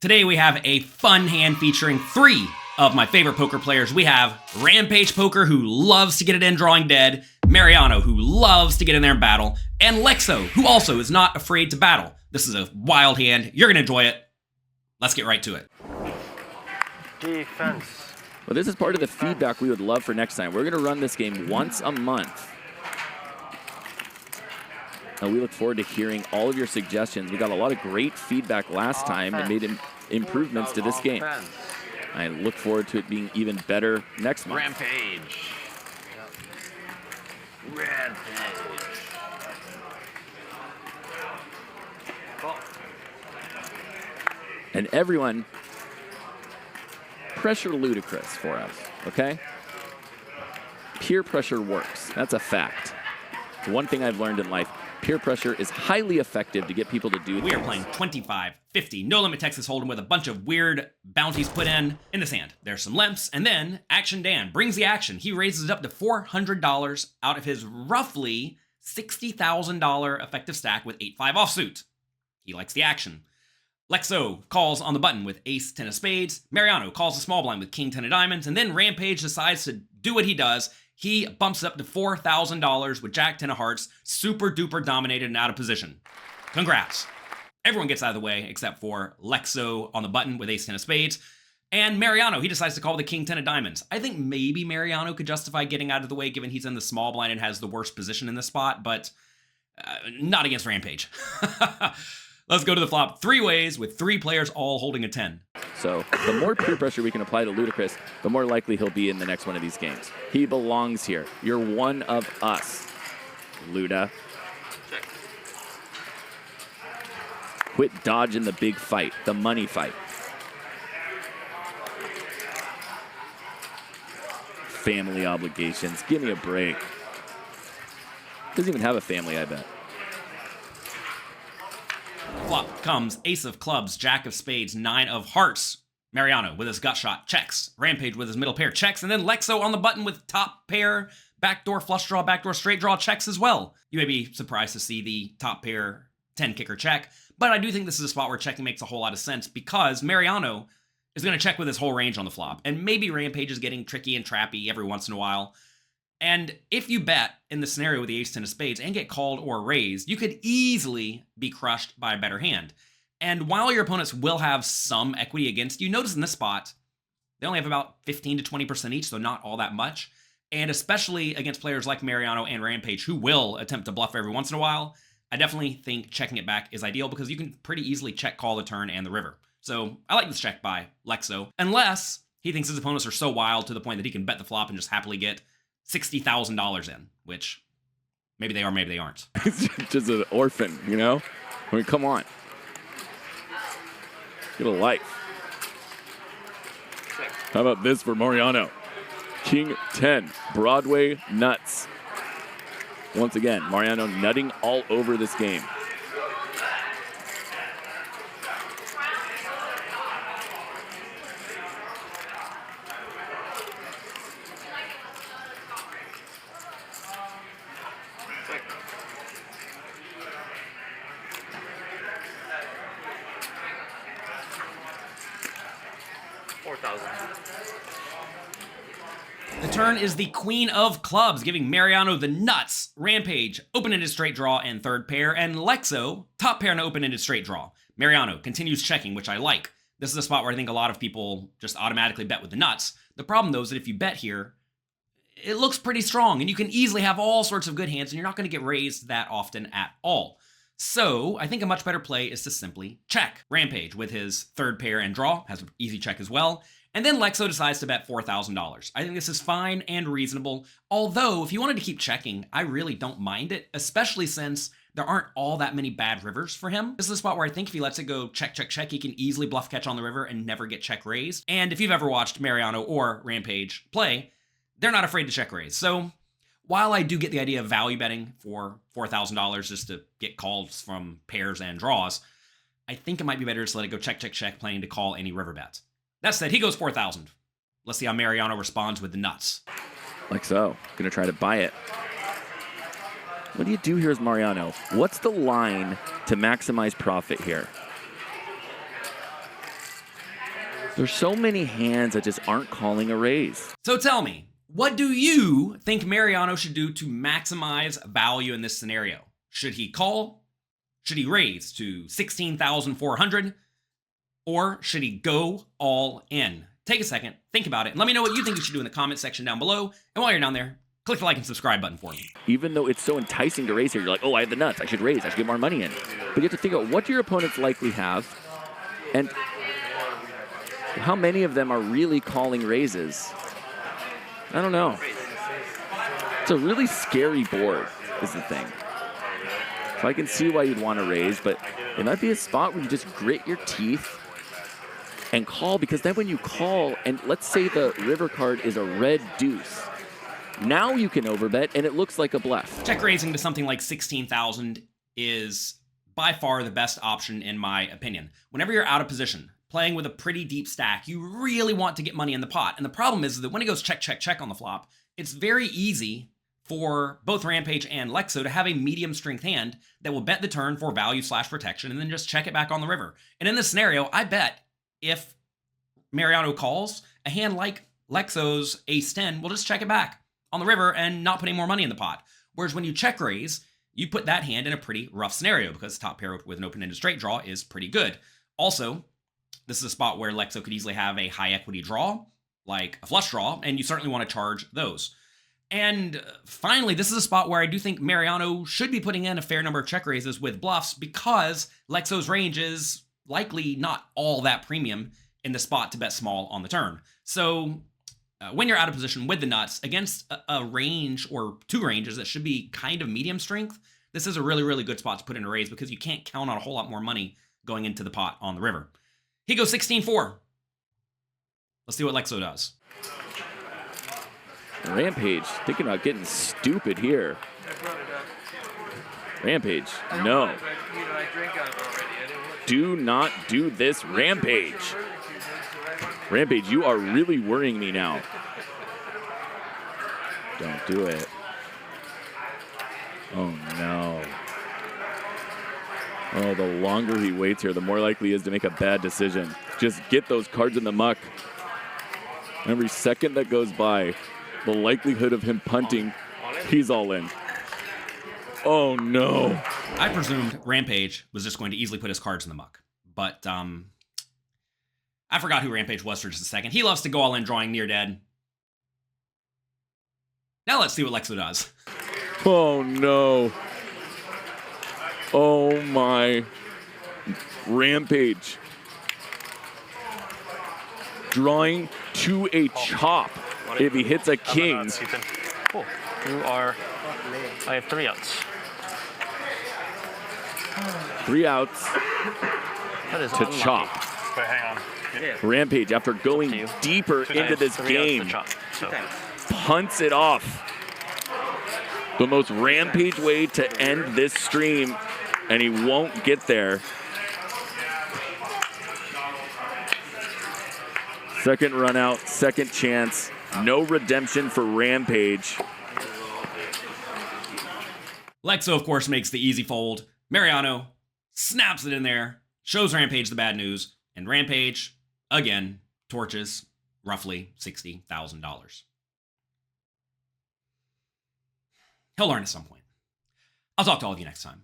Today we have a fun hand featuring three of my favorite poker players. We have Rampage Poker, who loves to get it in drawing dead, Mariano, who loves to get in there and battle, and Lex O, who also is not afraid to battle. This is a wild hand. You're going to enjoy it. Let's get right to it. Defense. Well, this is part of the feedback we would love for next time. We're going to run this game once a month. And we look forward to hearing all of your suggestions. We got a lot of great feedback last time and made improvements to this game. I look forward to it being even better next month. Rampage. Rampage. And everyone, pressure ludicrous for us, okay? Peer pressure works. That's a fact. The one thing I've learned in life, peer pressure is highly effective to get people to do things. We are playing 25-50, no limit Texas Hold'em with a bunch of weird bounties put in this hand. There's some limps, and then Action Dan brings the action. He raises it up to $400 out of his roughly $60,000 effective stack with 8-5 offsuit. He likes the action. Lex O calls on the button with ace-10 of spades. Mariano calls the small blind with king-10 of diamonds, and then Rampage decides to do what he does. He bumps up to $4,000 with jack-10 of hearts, super-duper dominated and out of position. Congrats. Everyone gets out of the way except for Lex O on the button with ace-10 of spades. And Mariano, he decides to call the king-10 of diamonds. I think maybe Mariano could justify getting out of the way given he's in the small blind and has the worst position in this spot, but not against Rampage. Let's go to the flop three ways with three players all holding a 10. So the more peer pressure we can apply to Ludacris, the more likely he'll be in the next one of these games. He belongs here. You're one of us, Luda. Check. Quit dodging the big fight, the money fight. Family obligations. Give me a break. Doesn't even have a family, I bet. Flop comes ace of clubs, jack of spades, 9 of hearts. Mariano with his gut shot checks. Rampage with his middle pair checks. And then Lex O on the button with top pair, backdoor flush draw, backdoor straight draw checks as well. You may be surprised to see the top pair 10 kicker check, but I do think this is a spot where checking makes a whole lot of sense because Mariano is going to check with his whole range on the flop. And maybe Rampage is getting tricky and trappy every once in a while. And if you bet in the scenario with the ace-10 of spades and get called or raised, you could easily be crushed by a better hand. And while your opponents will have some equity against you, notice in this spot, they only have about 15 to 20% each, so not all that much. And especially against players like Mariano and Rampage, who will attempt to bluff every once in a while, I definitely think checking it back is ideal because you can pretty easily check call the turn and the river. So I like this check by Lex O, unless he thinks his opponents are so wild to the point that he can bet the flop and just happily get $60,000 in, which maybe they are, maybe they aren't. He's just an orphan, you know? I mean, come on. Get a life. How about this for Mariano? King 10, Broadway nuts. Once again, Mariano nutting all over this game. The turn is the queen of clubs, giving Mariano the nuts, Rampage, open-ended straight draw and third pair, and Lex O, top pair and open-ended straight draw. Mariano continues checking, which I like. This is a spot where I think a lot of people just automatically bet with the nuts. The problem, though, is that if you bet here, it looks pretty strong, and you can easily have all sorts of good hands, and you're not going to get raised that often at all. So I think a much better play is to simply check. Rampage with his third pair and draw has an easy check as well. And then Lex O decides to bet $4,000. I think this is fine and reasonable. Although, if you wanted to keep checking, I really don't mind it, especially since there aren't all that many bad rivers for him. This is a spot where I think if he lets it go check, check, check, he can easily bluff catch on the river and never get check raised. And if you've ever watched Mariano or Rampage play, they're not afraid to check raise. So while I do get the idea of value betting for $4,000 just to get calls from pairs and draws, I think it might be better to let it go check, check, check, planning to call any river bets. That said, he goes 4,000. Let's see how Mariano responds with the nuts. Like so. Gonna try to buy it. What do you do here as Mariano? What's the line to maximize profit here? There's so many hands that just aren't calling a raise. So tell me, what do you think Mariano should do to maximize value in this scenario? Should he call? Should he raise to 16,400? Or should he go all in? Take a second, think about it, and let me know what you think you should do in the comment section down below. And while you're down there, click the like and subscribe button for me. Even though it's so enticing to raise here, you're like, oh, I have the nuts, I should raise, I should get more money in. But you have to think about what your opponents likely have, and how many of them are really calling raises. I don't know. It's a really scary board, is the thing. So I can see why you'd want to raise, but it might be a spot where you just grit your teeth and call, because then when you call, and let's say the river card is a red deuce, now you can overbet, and it looks like a bluff. Check raising to something like 16,000 is by far the best option in my opinion. Whenever you're out of position, playing with a pretty deep stack, you really want to get money in the pot. And the problem is that when it goes check, check, check on the flop, it's very easy for both Rampage and Lex O to have a medium strength hand that will bet the turn for value/protection and then just check it back on the river. And in this scenario, I bet if Mariano calls, a hand like Lex O's ace-10 will just check it back on the river and not put any more money in the pot. Whereas when you check raise, you put that hand in a pretty rough scenario because top pair with an open-ended straight draw is pretty good. Also, this is a spot where Lex O could easily have a high equity draw, like a flush draw, and you certainly want to charge those. And finally, this is a spot where I do think Mariano should be putting in a fair number of check raises with bluffs because Lex O's range is likely not all that premium in the spot to bet small on the turn. So when you're out of position with the nuts against a range or two ranges that should be kind of medium strength, this is a really, really good spot to put in a raise because you can't count on a whole lot more money going into the pot on the river. He goes 16-4. Let's see what Lex O does. Rampage thinking about getting stupid here. Rampage, no. Do not do this, Rampage. Rampage, you are really worrying me now. Don't do it. Oh, no. Oh, the longer he waits here, the more likely he is to make a bad decision. Just get those cards in the muck. Every second that goes by, the likelihood of him punting, he's all in. Oh, no. I presumed Rampage was just going to easily put his cards in the muck. But I forgot who Rampage was for just a second. He loves to go all in drawing near dead. Now let's see what Lex O does. Oh, no. Oh, my. Rampage. Drawing to a chop if he hits a king. Cool. I have 3 outs. 3 outs That is to unlucky. chop. Wait, hang on. Rampage, after going deeper into this game, punts it off. The most Rampage way to end this stream, and he won't get there. Second run out, second chance. No redemption for Rampage. Lex O, of course, makes the easy fold. Mariano snaps it in there, shows Rampage the bad news, and Rampage, again, torches roughly $60,000. He'll learn at some point. I'll talk to all of you next time.